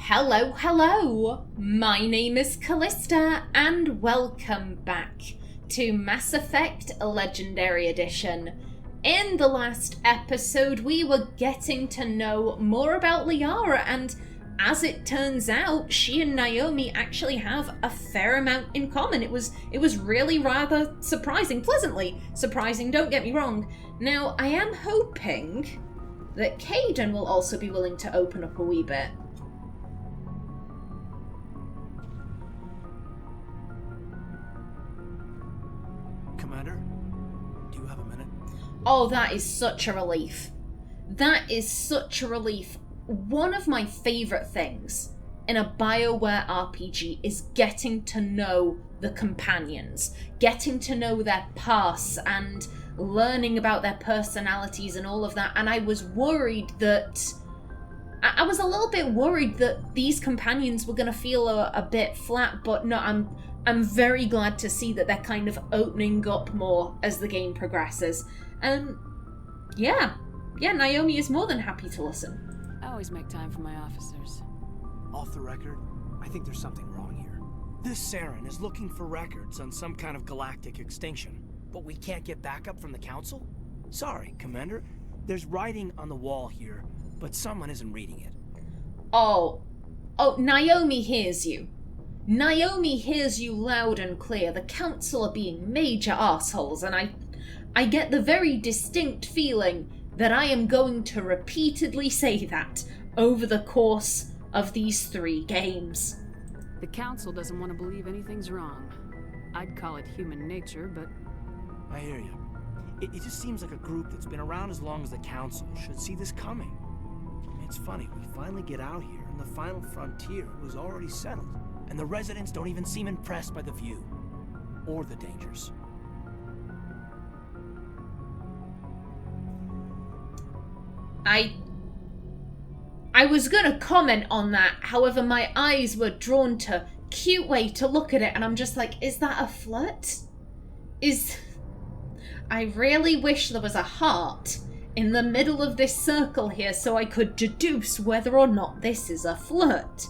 Hello, hello! My name is Kallista, and welcome back to Mass Effect Legendary Edition. In the last episode, we were getting to know more about Liara, and as it turns out, she and Naomi actually have a fair amount in common. It was really rather surprising, pleasantly surprising, don't get me wrong. Now, I am hoping that Kaidan will also be willing to open up a wee bit. Commander, do you have a minute? Oh, that is such a relief. That is such a relief. One of my favourite things in a BioWare RPG is getting to know the companions, getting to know their pasts and learning about their personalities and all of that. And I was worried that... I was a little bit worried that these companions were going to feel a bit flat, but no, I'm very glad to see that they're kind of opening up more as the game progresses. Yeah, Naomi is more than happy to listen. I always make time for my officers. Off the record, I think there's something wrong here. This Saren is looking for records on some kind of galactic extinction, but we can't get backup from the Council? Sorry, Commander. There's writing on the wall here, but someone isn't reading it. Oh, Naomi hears you. Naomi hears you loud and clear. The Council are being major assholes, and I get the very distinct feeling that I am going to repeatedly say that over the course of these 3 games. The Council doesn't want to believe anything's wrong. I'd call it human nature, but... I hear you. It just seems like a group that's been around as long as the Council should see this coming. It's funny, we finally get out here, and the final frontier was already settled. And the residents don't even seem impressed by the view. Or the dangers. I was gonna comment on that, however my eyes were drawn to cute way to look at it, and I'm just like, is that a flirt? I really wish there was a heart in the middle of this circle here so I could deduce whether or not this is a flirt.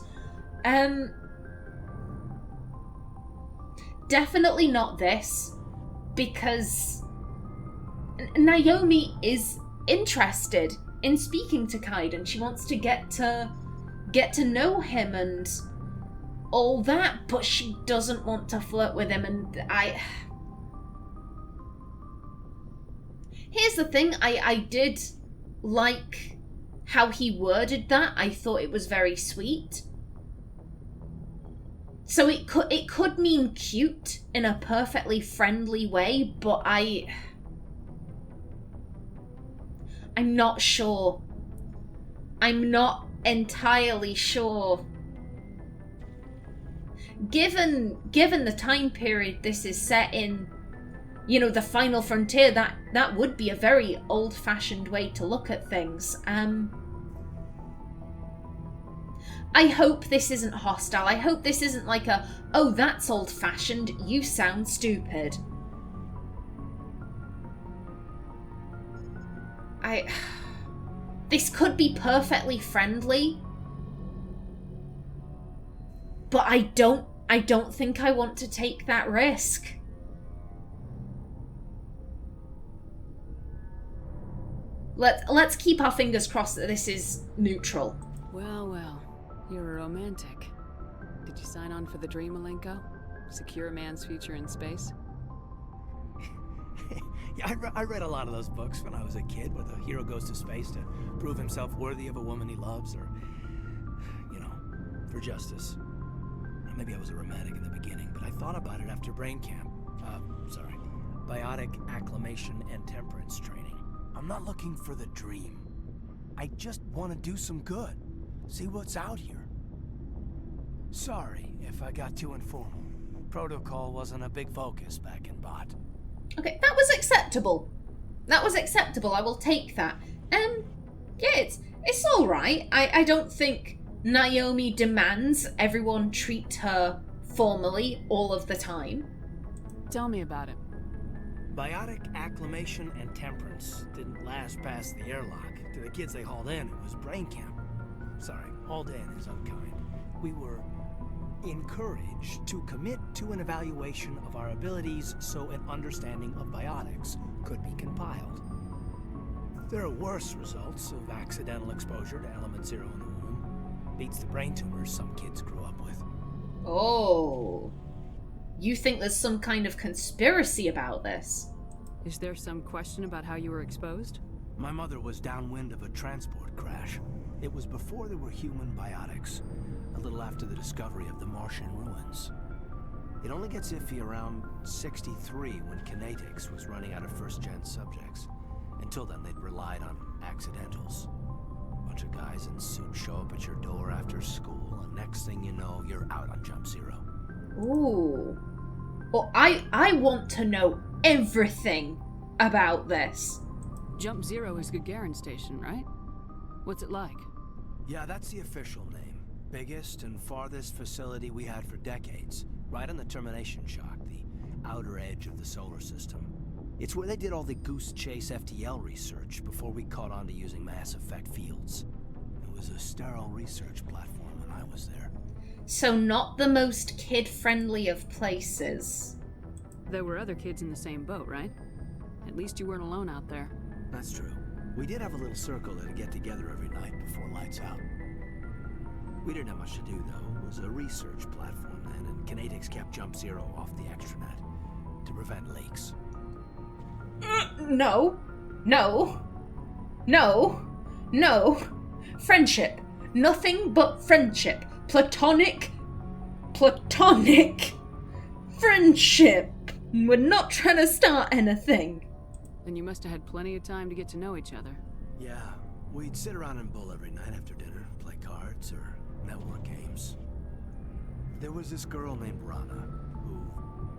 Definitely not this, because Naomi is interested in speaking to Kaidan. She wants to get to know him and all that, but she doesn't want to flirt with him, and Here's the thing, I did like how he worded that. I thought it was very sweet. So it could mean cute in a perfectly friendly way, but I'm not sure. I'm not entirely sure. Given the time period this is set in, you know, the final frontier, that would be a very old-fashioned way to look at things. I hope this isn't hostile. I hope this isn't like a, oh, that's old-fashioned, you sound stupid. This could be perfectly friendly, but I don't think I want to take that risk. Let's keep our fingers crossed that this is neutral. Well, you're a romantic. Did you sign on for the dream, Malenko? Secure a man's future in space? Yeah, I read a lot of those books when I was a kid, where the hero goes to space to prove himself worthy of a woman he loves, or, you know, for justice. Maybe I was a romantic in the beginning, but I thought about it after brain camp. Biotic acclimation and temperance training. I'm not looking for the dream. I just want to do some good. See what's out here. Sorry if I got too informal. Protocol wasn't a big focus back in Bot. Okay, that was acceptable. That was acceptable, I will take that. Yeah, it's alright. I don't think Naomi demands everyone treat her formally all of the time. Tell me about it. Biotic acclimation and temperance didn't last past the airlock. To the kids they hauled in, it was brain camp. Sorry, All Dan is unkind. We were encouraged to commit to an evaluation of our abilities so an understanding of biotics could be compiled. There are worse results of accidental exposure to element 0 in the womb. Beats the brain tumors some kids grew up with. Oh. You think there's some kind of conspiracy about this? Is there some question about how you were exposed? My mother was downwind of a transport crash. It was before there were human biotics, a little after the discovery of the Martian ruins. It only gets iffy around 63 when Kinetics was running out of first-gen subjects. Until then, they'd relied on accidentals. A bunch of guys in suits show up at your door after school, and next thing you know, you're out on Jump Zero. Ooh. Well, I want to know everything about this. Jump Zero is Gagarin Station, right? What's it like? Yeah, that's the official name. Biggest and farthest facility we had for decades. Right on the termination shock, the outer edge of the solar system. It's where they did all the Goose Chase FTL research before we caught on to using mass effect fields. It was a sterile research platform when I was there. So not the most kid-friendly of places. There were other kids in the same boat, right? At least you weren't alone out there. That's true. We did have a little circle that'd get together every night before lights out. We didn't have much to do, though. It was a research platform then, and Kinetics kept Jump Zero off the extranet to prevent leaks. No. Friendship. Nothing but friendship. Platonic friendship. We're not trying to start anything. Then you must have had plenty of time to get to know each other. Yeah, we'd sit around and bull every night after dinner, play cards or network games. There was this girl named Rana who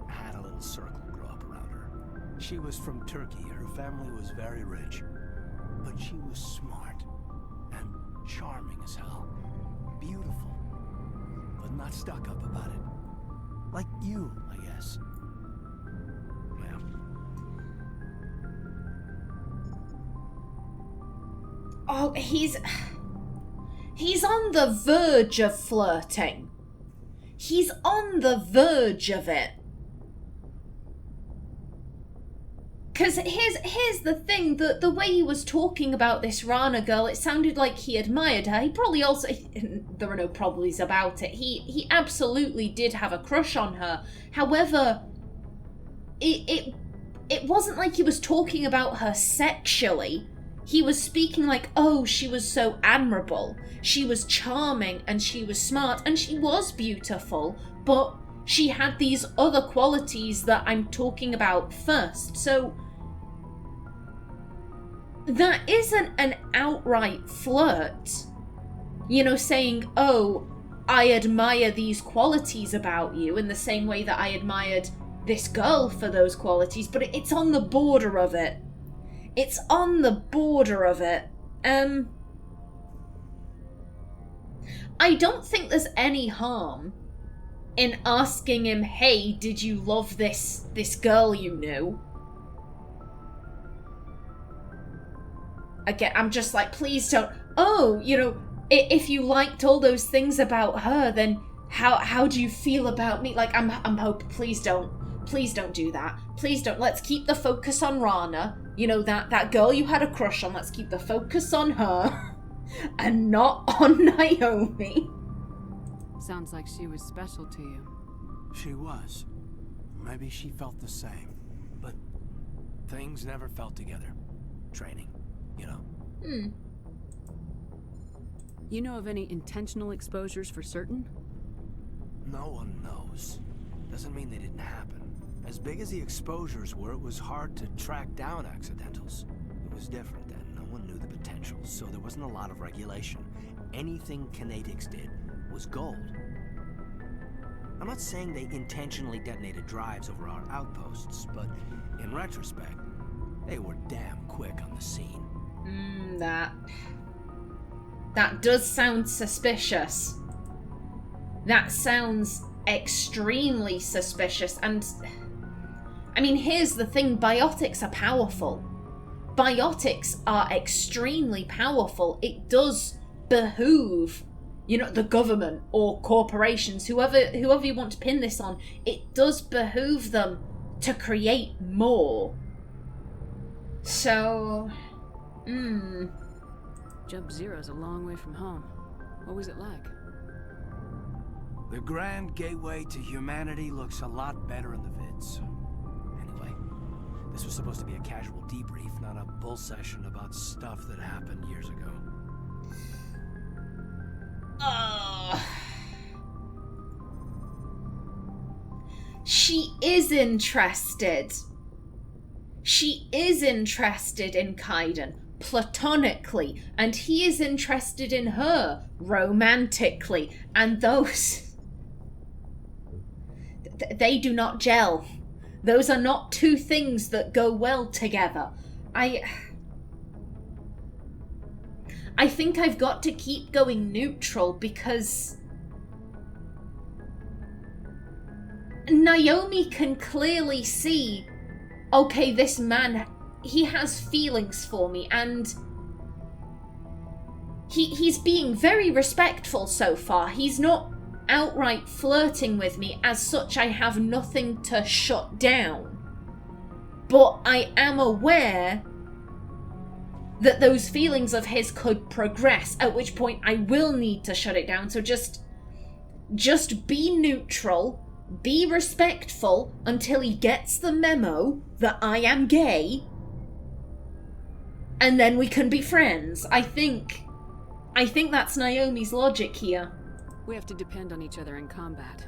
had a little circle grow up around her. She was from Turkey. Her family was very rich, but she was smart and charming as hell. Beautiful, but not stuck up about it. Like you, I guess. Yeah. Oh, he's on the verge of flirting. He's on the verge of it. Because here's the thing, the way he was talking about this Rana girl, it sounded like he admired her. He probably also, there are no probablys about it, he absolutely did have a crush on her. However, it wasn't like he was talking about her sexually. He was speaking like, oh, she was so admirable, she was charming, and she was smart, and she was beautiful, but she had these other qualities that I'm talking about first. So that isn't an outright flirt. You know, saying, oh, I admire these qualities about you in the same way that I admired this girl for those qualities, but it's on the border of it. It's on the border of it. I don't think there's any harm in asking him, hey, did you love this girl you knew? Again, I'm just like, please don't. Oh, you know, if you liked all those things about her, then how do you feel about me? Like, I'm hoping, please don't do that. Please don't. Let's keep the focus on Rana. You know, that girl you had a crush on. Let's keep the focus on her and not on Naomi. Sounds like she was special to you. She was. Maybe she felt the same. But things never felt together. Training, you know. You know of any intentional exposures for certain? No one knows. Doesn't mean they didn't happen. As big as the exposures were, it was hard to track down accidentals. It was different then. No one knew the potential, so there wasn't a lot of regulation. Anything Kinetics did was gold. I'm not saying they intentionally detonated drives over our outposts, but in retrospect, they were damn quick on the scene. That does sound suspicious. That sounds extremely suspicious, and I mean, here's the thing, biotics are powerful. Biotics are extremely powerful. It does behoove the government or corporations, whoever you want to pin this on, it does behoove them to create more. So, Jump Zero's a long way from home. What was it like? The grand gateway to humanity looks a lot better in the vids. Anyway, this was supposed to be a casual debrief, not a bull session about stuff that happened years ago. She is interested. She is interested in Kaidan platonically, and he is interested in her romantically, and those... they do not gel. Those are not two things that go well together. I think I've got to keep going neutral because Naomi can clearly see, okay, this man, he has feelings for me, and he's being very respectful so far. He's not outright flirting with me. As such, I have nothing to shut down. But I am aware that those feelings of his could progress, at which point I will need to shut it down. So just be neutral, be respectful until he gets the memo that I am gay, and then we can be friends. I think that's Naomi's logic here. We have to depend on each other in combat.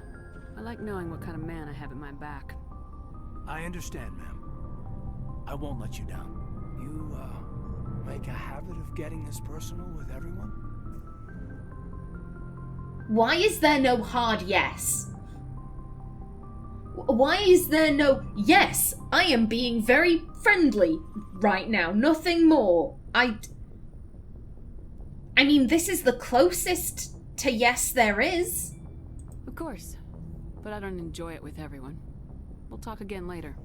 I like knowing what kind of man I have at my back. I understand, ma'am. I won't let you down. You, make a habit of getting this personal with everyone? Why is there no hard yes? Why is there no yes? I am being very friendly right now. Nothing more. I mean, this is the closest to yes there is. Of course. But I don't enjoy it with everyone. We'll talk again later.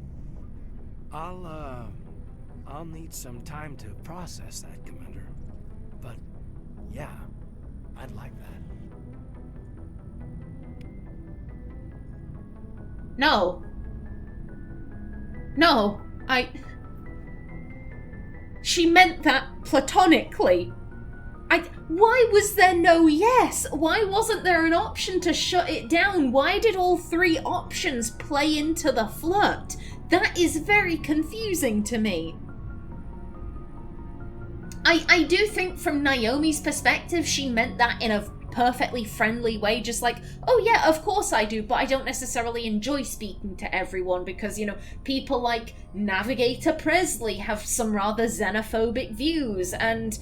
I'll need some time to process that, Commander. But, yeah, I'd like that. No, she meant that platonically. Why was there no yes? Why wasn't there an option to shut it down? Why did all three options play into the flirt? That is very confusing to me. I do think from Naomi's perspective, she meant that in a perfectly friendly way, just like, oh yeah, of course I do, but I don't necessarily enjoy speaking to everyone because, people like Navigator Presley have some rather xenophobic views, and,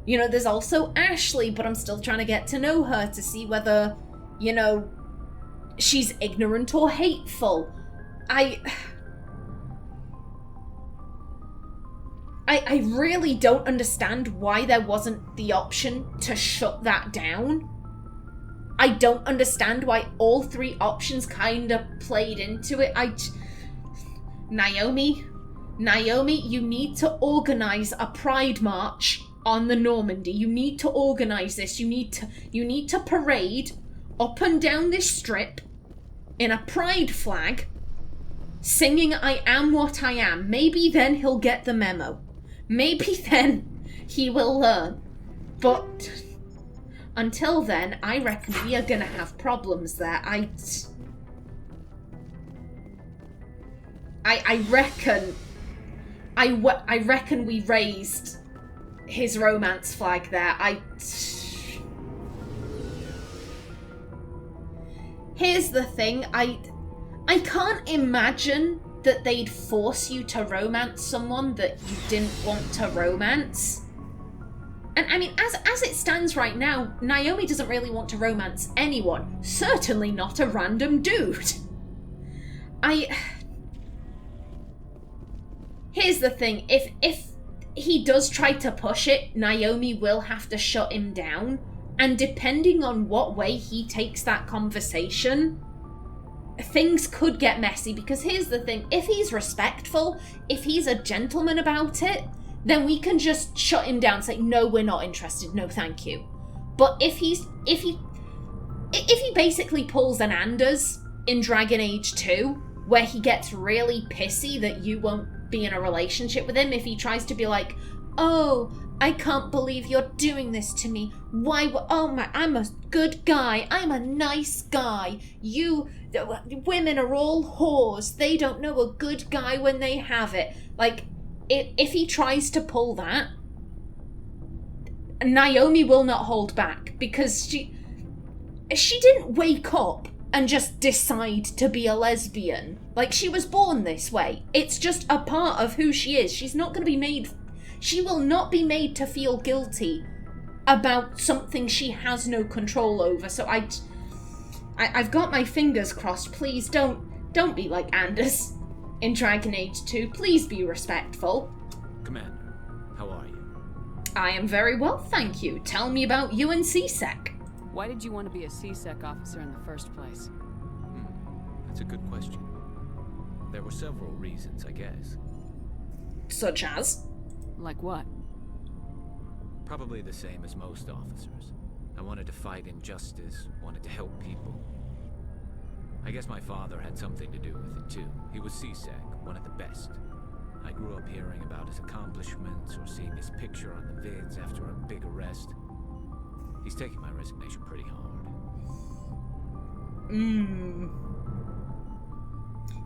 there's also Ashley, but I'm still trying to get to know her to see whether, she's ignorant or hateful. I really don't understand why there wasn't the option to shut that down. I don't understand why all three options kind of played into it. Naomi, you need to organize a pride march on the Normandy. You need to organize this. You need to parade up and down this strip in a pride flag, singing I am what I am. Maybe then he'll get the memo. Maybe then he will learn. But until then, I reckon we are gonna have problems there. I reckon we raised his romance flag there. Here's the thing, I can't imagine that they'd force you to romance someone that you didn't want to romance. And I mean, as it stands right now, Naomi doesn't really want to romance anyone. Certainly not a random dude. Here's the thing, if he does try to push it, Naomi will have to shut him down. And depending on what way he takes that conversation, things could get messy, because here's the thing, if he's respectful, if he's a gentleman about it, then we can just shut him down, say, no, we're not interested, no thank you. But if he basically pulls an Anders in Dragon Age 2, where he gets really pissy that you won't be in a relationship with him, if he tries to be like, oh, I can't believe you're doing this to me. Why? I'm a good guy. I'm a nice guy. Women are all whores. They don't know a good guy when they have it. Like, if he tries to pull that, Naomi will not hold back, because she didn't wake up and just decide to be a lesbian. Like, she was born this way. It's just a part of who she is. She will not be made to feel guilty about something she has no control over. So I've got my fingers crossed. Please don't be like Anders in Dragon Age 2. Please be respectful. Commander, how are you? I am very well, thank you. Tell me about you and C-Sec. Why did you want to be a C-Sec officer in the first place? That's a good question. There were several reasons, I guess. Such as? Like what? Probably the same as most officers. I wanted to fight injustice, wanted to help people. I guess my father had something to do with it too. He was C-Sec, one of the best. I grew up hearing about his accomplishments or seeing his picture on the vids after a big arrest. He's taking my resignation pretty hard.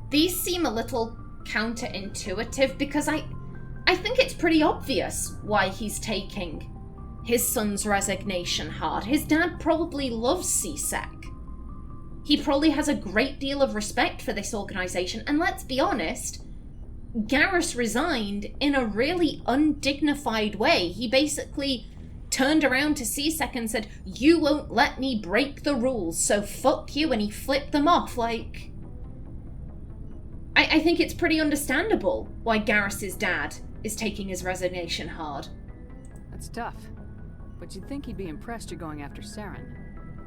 These seem a little counterintuitive, because I think it's pretty obvious why he's taking his son's resignation hard. His dad probably loves C-Sec. He probably has a great deal of respect for this organization, and let's be honest, Garrus resigned in a really undignified way. He basically turned around to C-Sec and said, you won't let me break the rules, so fuck you, and he flipped them off. Like, I think it's pretty understandable why Garrus's dad is taking his resignation hard. That's tough. But you'd think he'd be impressed you're going after Saren.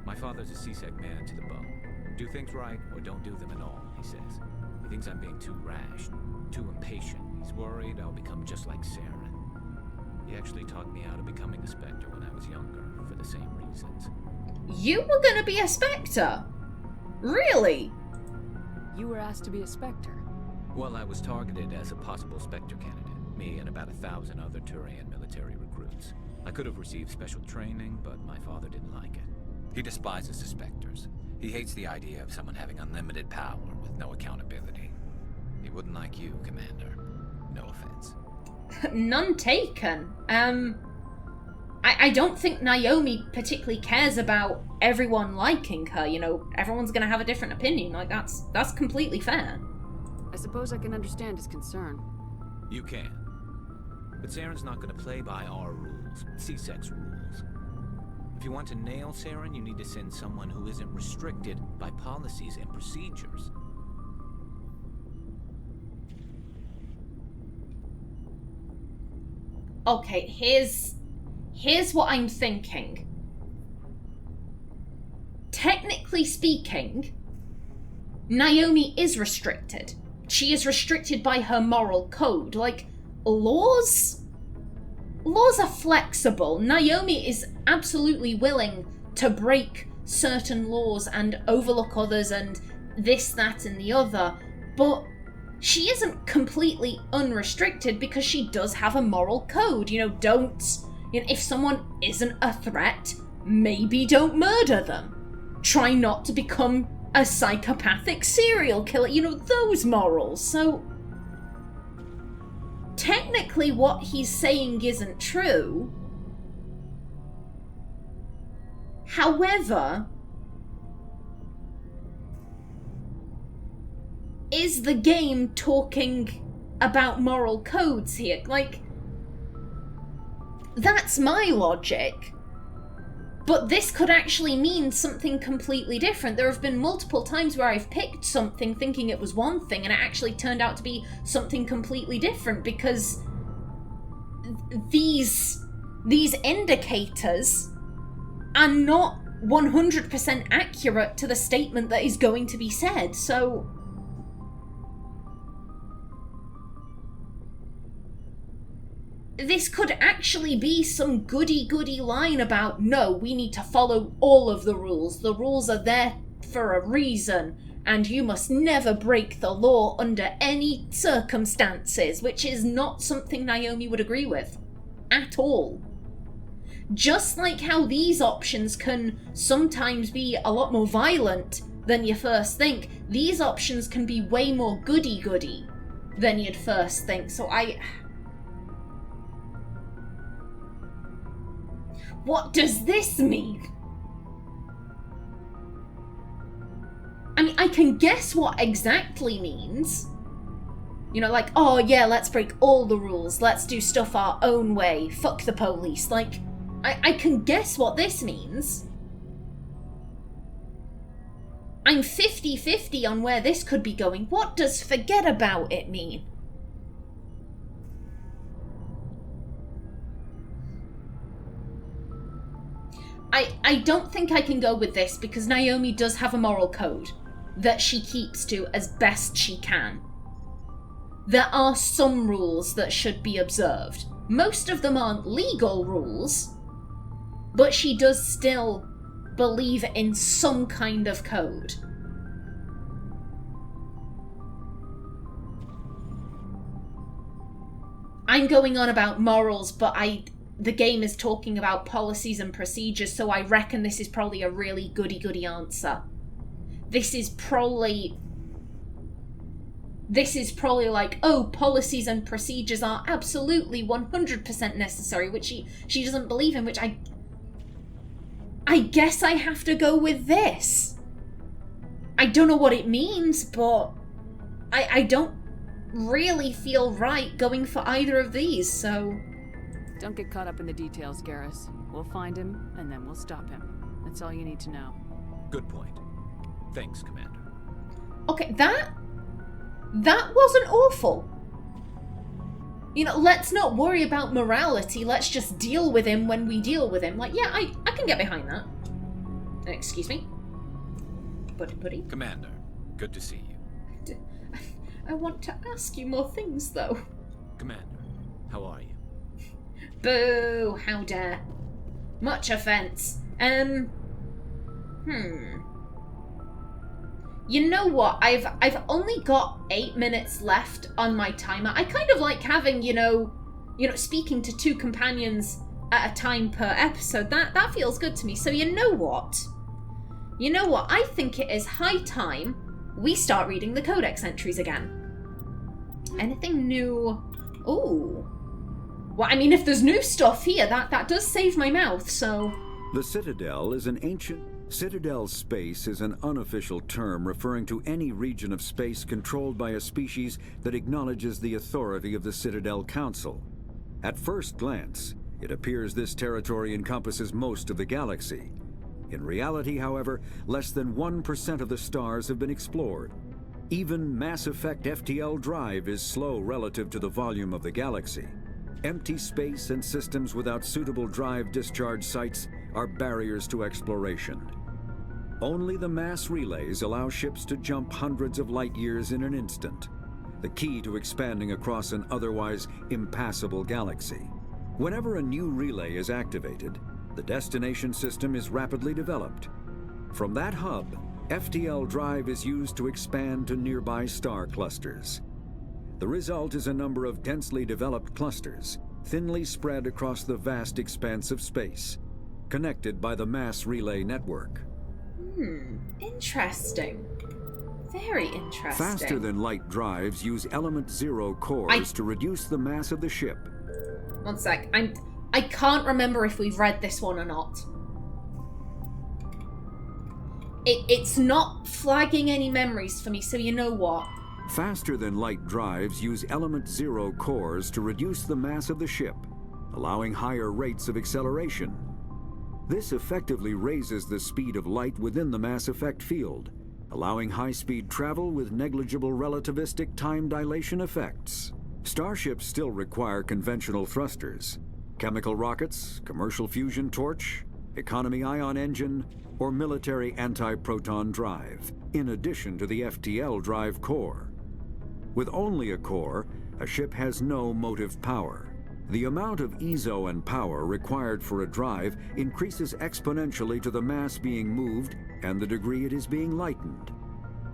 My father's a C-Sec man to the bone. Do things right or don't do them at all, he says. He thinks I'm being too rash, too impatient. He's worried I'll become just like Saren. He actually talked me out of becoming a Spectre when I was younger, for the same reasons. You were gonna be a Spectre? Really? You were asked to be a Spectre? Well, I was targeted as a possible Spectre candidate. Me and about 1,000 other Turian military recruits. I could have received special training, but my father didn't like it. He despises the Spectres. He hates the idea of someone having unlimited power with no accountability. He wouldn't like you, Commander. No offense. None taken. I don't think Naomi particularly cares about everyone liking her. You know, everyone's gonna have a different opinion. Like, that's completely fair. I suppose I can understand his concern. You can. But Saren's not gonna play by our rules, C-Sec's rules. If you want to nail Saren, you need to send someone who isn't restricted by policies and procedures. Okay, here's what I'm thinking. Technically speaking, Naomi is restricted. She is restricted by her moral code. Like, laws are flexible. Naomi is absolutely willing to break certain laws and overlook others and this, that, and the other, but she isn't completely unrestricted because she does have a moral code. You know, if someone isn't a threat, maybe don't murder them. Try not to become a psychopathic serial killer. You know, those morals. So technically what he's saying isn't true. However, is the game talking about moral codes here? Like, that's my logic. But this could actually mean something completely different. There have been multiple times where I've picked something thinking it was one thing and it actually turned out to be something completely different, because these indicators are not 100% accurate to the statement that is going to be said. So this could actually be some goody-goody line about, no, we need to follow all of the rules. The rules are there for a reason, and you must never break the law under any circumstances, which is not something Naomi would agree with. At all. Just like how these options can sometimes be a lot more violent than you first think, these options can be way more goody-goody than you'd first think. So what does this mean? I mean, I can guess what exactly means. You know, like, oh yeah, let's break all the rules, let's do stuff our own way, fuck the police. Like, I can guess what this means. I'm 50-50 on where this could be going. What does forget about it mean? I don't think I can go with this because Naomi does have a moral code that she keeps to as best she can. There are some rules that should be observed. Most of them aren't legal rules, but she does still believe in some kind of code. I'm going on about morals, but the game is talking about policies and procedures, so I reckon this is probably a really goody-goody answer. This is probably like, oh, policies and procedures are absolutely 100% necessary, which she doesn't believe in, which I guess I have to go with this. I don't know what it means, but I don't really feel right going for either of these, so... Don't get caught up in the details, Garrus. We'll find him, and then we'll stop him. That's all you need to know. Good point. Thanks, Commander. Okay, that wasn't awful. You know, let's not worry about morality, let's just deal with him when we deal with him. Like, yeah, I can get behind that. Excuse me? Buddy? Commander, good to see you. I want to ask you more things, though. Commander, how are you? Boo! How dare. Much offense. You know what? I've only got 8 minutes left on my timer. I kind of like having, you know, speaking to 2 companions at a time per episode. That feels good to me. So you know what? I think it is high time we start reading the codex entries again. Anything new? Ooh. Well, I mean, if there's new stuff here, that does save my mouth, so... The Citadel is an ancient... Citadel space is an unofficial term referring to any region of space controlled by a species that acknowledges the authority of the Citadel Council. At first glance, it appears this territory encompasses most of the galaxy. In reality, however, less than 1% of the stars have been explored. Even Mass Effect FTL drive is slow relative to the volume of the galaxy. Empty space and systems without suitable drive discharge sites are barriers to exploration. Only the mass relays allow ships to jump hundreds of light years in an instant, the key to expanding across an otherwise impassable galaxy. Whenever a new relay is activated, the destination system is rapidly developed. From that hub, FTL drive is used to expand to nearby star clusters. The result is a number of densely developed clusters, thinly spread across the vast expanse of space, connected by the mass relay network. Interesting. Very interesting. Faster-than-light drives use element 0 cores to reduce the mass of the ship. One sec. I can't remember if we've read this one or not. It's not flagging any memories for me, so you know what? Faster-than-light drives use element 0 cores to reduce the mass of the ship, allowing higher rates of acceleration. This effectively raises the speed of light within the mass effect field, allowing high-speed travel with negligible relativistic time dilation effects. Starships still require conventional thrusters, chemical rockets, commercial fusion torch, economy ion engine, or military anti-proton drive, in addition to the FTL drive core. With only a core, a ship has no motive power. The amount of ezo and power required for a drive increases exponentially to the mass being moved and the degree it is being lightened.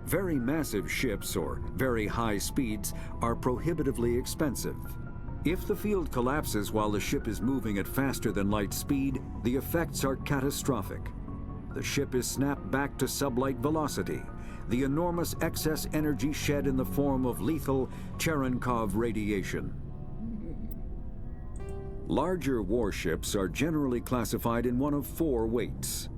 Very massive ships or very high speeds are prohibitively expensive. If the field collapses while the ship is moving at faster than light speed, the effects are catastrophic. The ship is snapped back to sublight velocity, the enormous excess energy shed in the form of lethal Cherenkov radiation. Larger warships are generally classified in one of 4 weights.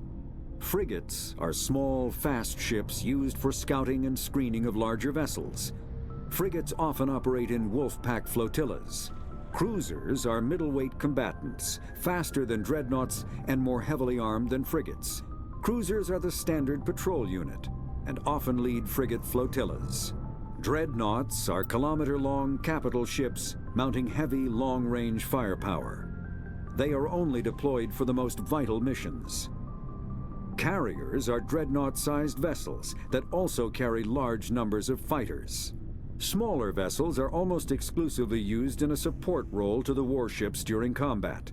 Frigates are small, fast ships used for scouting and screening of larger vessels. Frigates often operate in wolf pack flotillas. Cruisers are middleweight combatants, faster than dreadnoughts and more heavily armed than frigates. Cruisers are the standard patrol unit and often lead frigate flotillas. Dreadnoughts are kilometer-long capital ships mounting heavy, long-range firepower. They are only deployed for the most vital missions. Carriers are dreadnought-sized vessels that also carry large numbers of fighters. Smaller vessels are almost exclusively used in a support role to the warships during combat.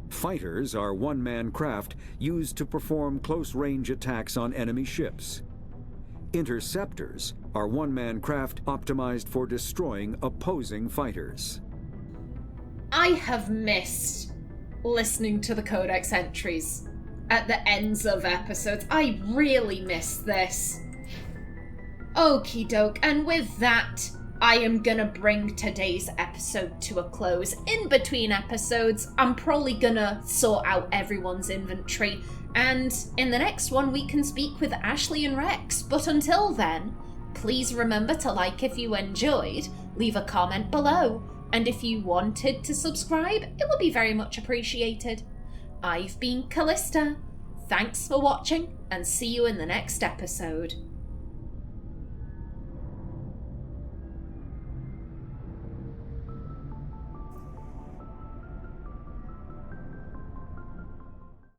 Fighters are one-man craft used to perform close-range attacks on enemy ships. Interceptors are one-man craft optimized for destroying opposing fighters. I have missed listening to the Codex entries at the ends of episodes. I really miss this. Okie doke, and with that, I am gonna bring today's episode to a close. In between episodes, I'm probably gonna sort out everyone's inventory, and in the next one we can speak with Ashley and Rex. But until then, please remember to like if you enjoyed, leave a comment below, and if you wanted to subscribe, it would be very much appreciated. I've been Kallista. Thanks for watching, and see you in the next episode.